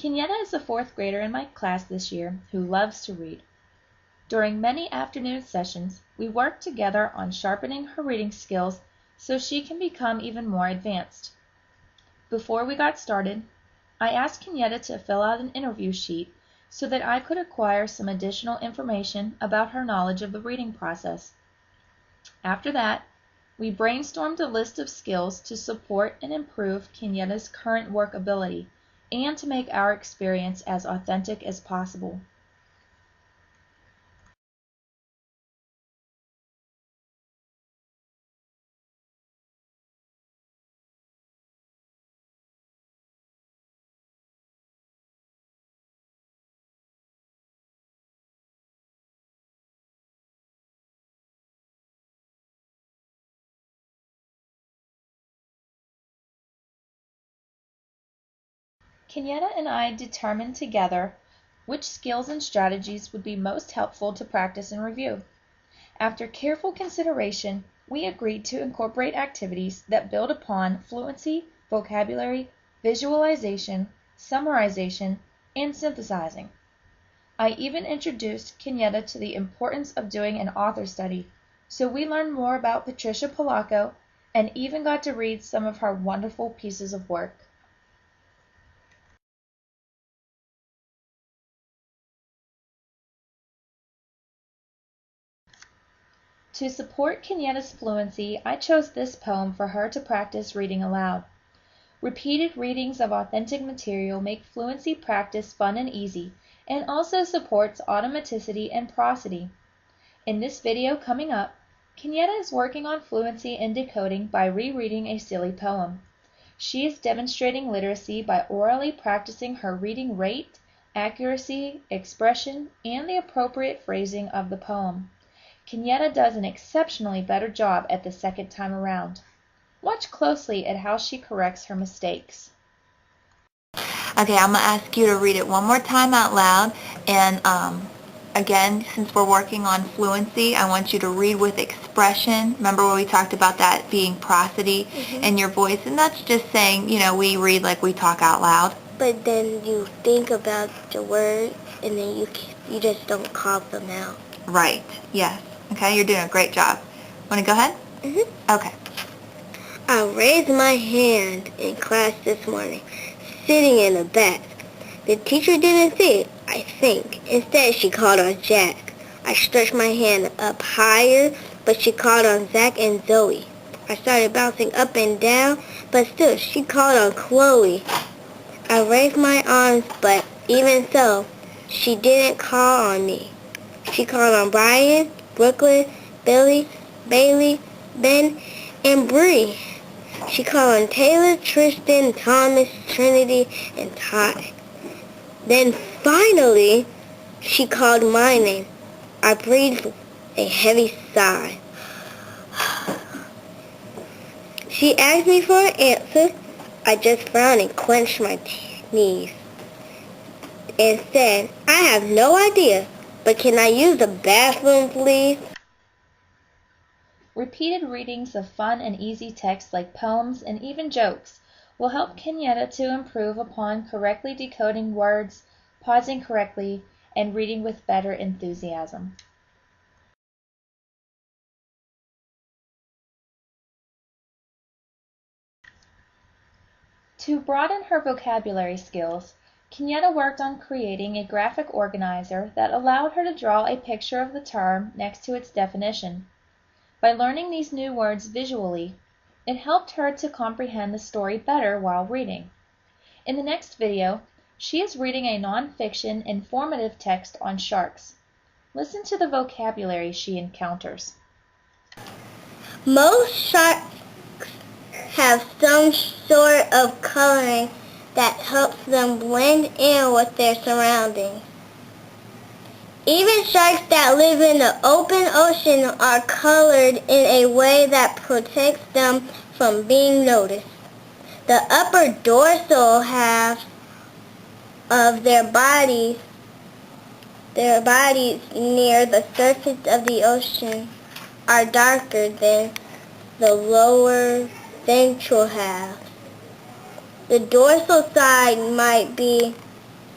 Kenyetta is a 4th grader in my class this year who loves to read. During many afternoon sessions, we work together on sharpening her reading skills so she can become even more advanced. Before we got started, I asked Kenyetta to fill out an interview sheet so that I could acquire some additional information about her knowledge of the reading process. After that, we brainstormed a list of skills to support and improve Kenyetta's current work ability and to make our experience as authentic as possible. Kenyetta and I determined together which skills and strategies would be most helpful to practice and review. After careful consideration, we agreed to incorporate activities that build upon fluency, vocabulary, visualization, summarization, and synthesizing. I even introduced Kenyetta to the importance of doing an author study, so we learned more about Patricia Polacco and even got to read some of her wonderful pieces of work. To support Kenyetta's fluency, I chose this poem for her to practice reading aloud. Repeated readings of authentic material make fluency practice fun and easy, and also supports automaticity and prosody. In this video coming up, Kenyetta is working on fluency in decoding by rereading a silly poem. She is demonstrating literacy by orally practicing her reading rate, accuracy, expression, and the appropriate phrasing of the poem. Kenyetta does an exceptionally better job at the second time around. Watch closely at how she corrects her mistakes. Okay, I'm going to ask you to read it one more time out loud, and again, since we're working on fluency, I want you to read with expression. Remember when we talked about that being prosody in your voice, and that's just saying, we read like we talk out loud. But then you think about the words, and then you just don't call them out. Right, yes. Okay, you're doing a great job. Want to go ahead? Okay. I raised my hand in class this morning, sitting in the back. The teacher didn't see it, I think. Instead, she called on Jack. I stretched my hand up higher, but she called on Zach and Zoe. I started bouncing up and down, but still, she called on Chloe. I raised my arms, but even so, she didn't call on me. She called on Brian, Brooklyn, Billy, Bailey, Ben, and Bree. She called on Taylor, Tristan, Thomas, Trinity, and Ty. Then finally, she called my name. I breathed a heavy sigh. She asked me for an answer. I just frowned and clenched my knees and said, I have no idea, but can I use the bathroom, please? Repeated readings of fun and easy text like poems and even jokes will help Kenyetta to improve upon correctly decoding words, pausing correctly, and reading with better enthusiasm. To broaden her vocabulary skills, Kenyetta worked on creating a graphic organizer that allowed her to draw a picture of the term next to its definition. By learning these new words visually, it helped her to comprehend the story better while reading. In the next video, she is reading a non-fiction informative text on sharks. Listen to the vocabulary she encounters. Most sharks have some sort of coloring that helps them blend in with their surroundings. Even sharks that live in the open ocean are colored in a way that protects them from being noticed. The upper dorsal half of their bodies near the surface of the ocean are darker than the lower ventral half. The dorsal side might be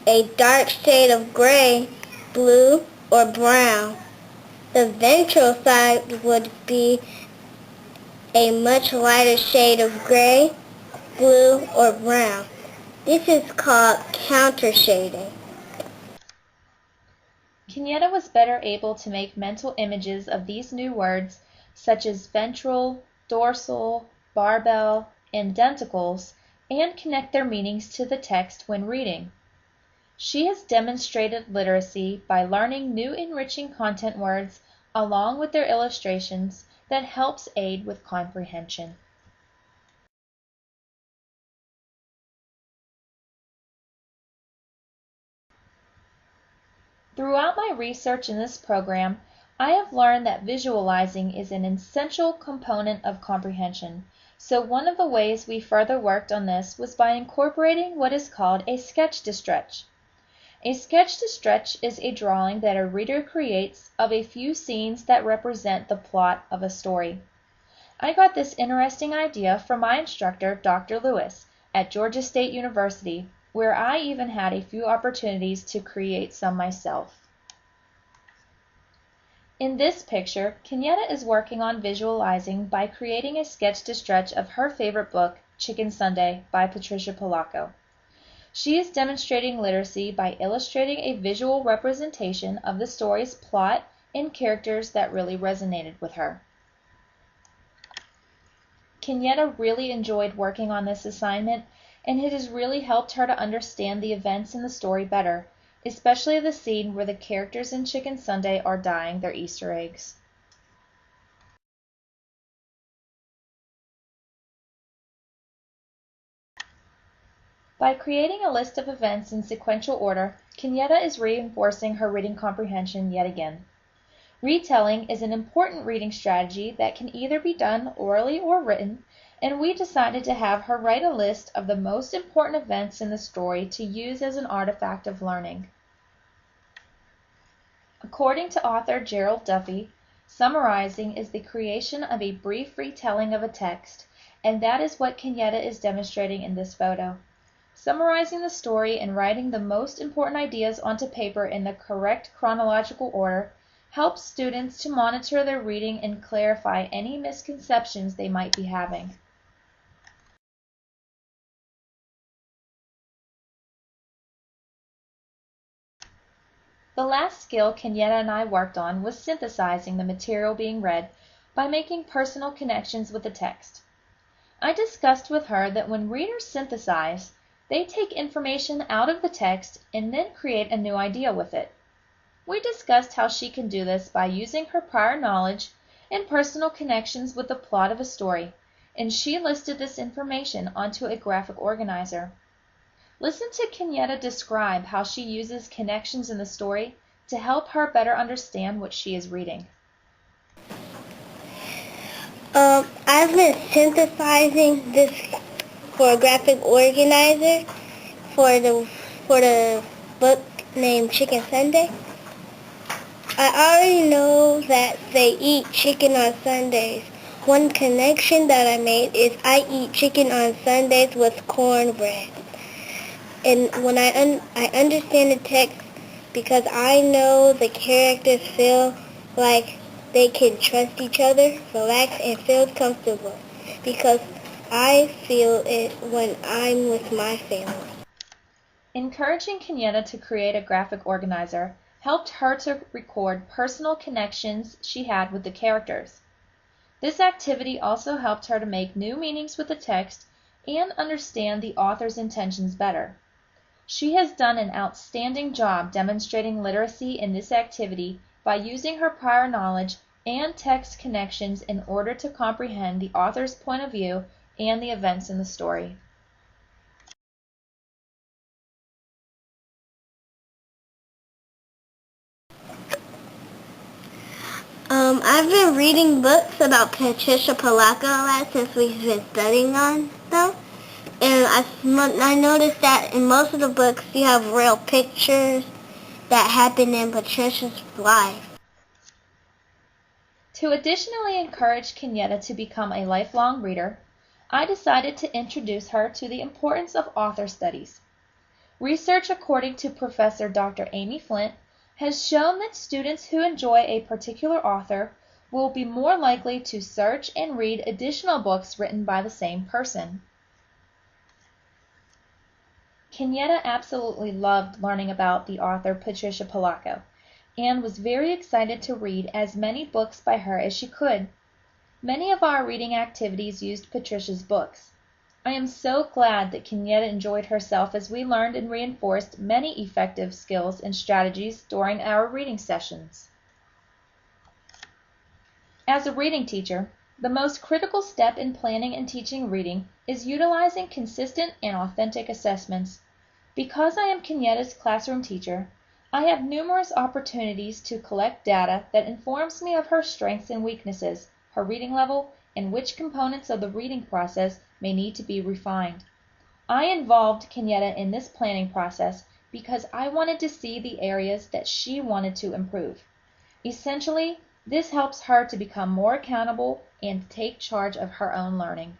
a dark shade of gray, blue, or brown. The ventral side would be a much lighter shade of gray, blue, or brown. This is called counter shading. Kenyetta was better able to make mental images of these new words, such as ventral, dorsal, barbell, and denticles, and connect their meanings to the text when reading. She has demonstrated literacy by learning new enriching content words along with their illustrations that helps aid with comprehension. Throughout my research in this program, I have learned that visualizing is an essential component of comprehension, so one of the ways we further worked on this was by incorporating what is called a sketch-to-stretch. A sketch-to-stretch is a drawing that a reader creates of a few scenes that represent the plot of a story. I got this interesting idea from my instructor, Dr. Lewis, at Georgia State University, where I even had a few opportunities to create some myself. In this picture, Kenyetta is working on visualizing by creating a sketch-to-stretch of her favorite book, Chicken Sunday, by Patricia Polacco. She is demonstrating literacy by illustrating a visual representation of the story's plot and characters that really resonated with her. Kenyetta really enjoyed working on this assignment, and it has really helped her to understand the events in the story better, especially the scene where the characters in Chicken Sunday are dyeing their Easter eggs. By creating a list of events in sequential order, Kenyetta is reinforcing her reading comprehension yet again. Retelling is an important reading strategy that can either be done orally or written, and we decided to have her write a list of the most important events in the story to use as an artifact of learning. According to author Gerald Duffy, summarizing is the creation of a brief retelling of a text, and that is what Kenyetta is demonstrating in this photo. Summarizing the story and writing the most important ideas onto paper in the correct chronological order helps students to monitor their reading and clarify any misconceptions they might be having. The last skill Kenyetta and I worked on was synthesizing the material being read by making personal connections with the text. I discussed with her that when readers synthesize, they take information out of the text and then create a new idea with it. We discussed how she can do this by using her prior knowledge and personal connections with the plot of a story, and she listed this information onto a graphic organizer. Listen to Kenyetta describe how she uses connections in the story to help her better understand what she is reading. I've been synthesizing this for a graphic organizer for the book named Chicken Sunday. I already know that they eat chicken on Sundays. One connection that I made is I eat chicken on Sundays with cornbread. And when I understand the text, because I know the characters feel like they can trust each other, relax, and feel comfortable, because I feel it when I'm with my family. Encouraging Kenyetta to create a graphic organizer helped her to record personal connections she had with the characters. This activity also helped her to make new meanings with the text and understand the author's intentions better. She has done an outstanding job demonstrating literacy in this activity by using her prior knowledge and text connections in order to comprehend the author's point of view and the events in the story. I've been reading books about Patricia Polacco a lot since we've been studying on them. And I noticed that in most of the books you have real pictures that happen in Patricia's life. To additionally encourage Kenyetta to become a lifelong reader, I decided to introduce her to the importance of author studies. Research, according to Professor Dr. Amy Flint, has shown that students who enjoy a particular author will be more likely to search and read additional books written by the same person. Kenyetta absolutely loved learning about the author Patricia Polacco and was very excited to read as many books by her as she could. Many of our reading activities used Patricia's books. I am so glad that Kenyetta enjoyed herself as we learned and reinforced many effective skills and strategies during our reading sessions. As a reading teacher, the most critical step in planning and teaching reading is utilizing consistent and authentic assessments. Because I am Kenyetta's classroom teacher, I have numerous opportunities to collect data that informs me of her strengths and weaknesses, her reading level, and which components of the reading process may need to be refined. I involved Kenyetta in this planning process because I wanted to see the areas that she wanted to improve. Essentially, this helps her to become more accountable and take charge of her own learning.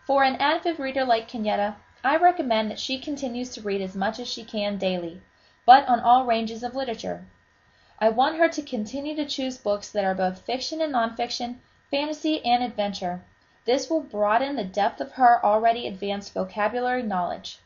For an avid reader like Kenyetta, I recommend that she continues to read as much as she can daily, but on all ranges of literature. I want her to continue to choose books that are both fiction and nonfiction, fantasy and adventure. This will broaden the depth of her already advanced vocabulary knowledge.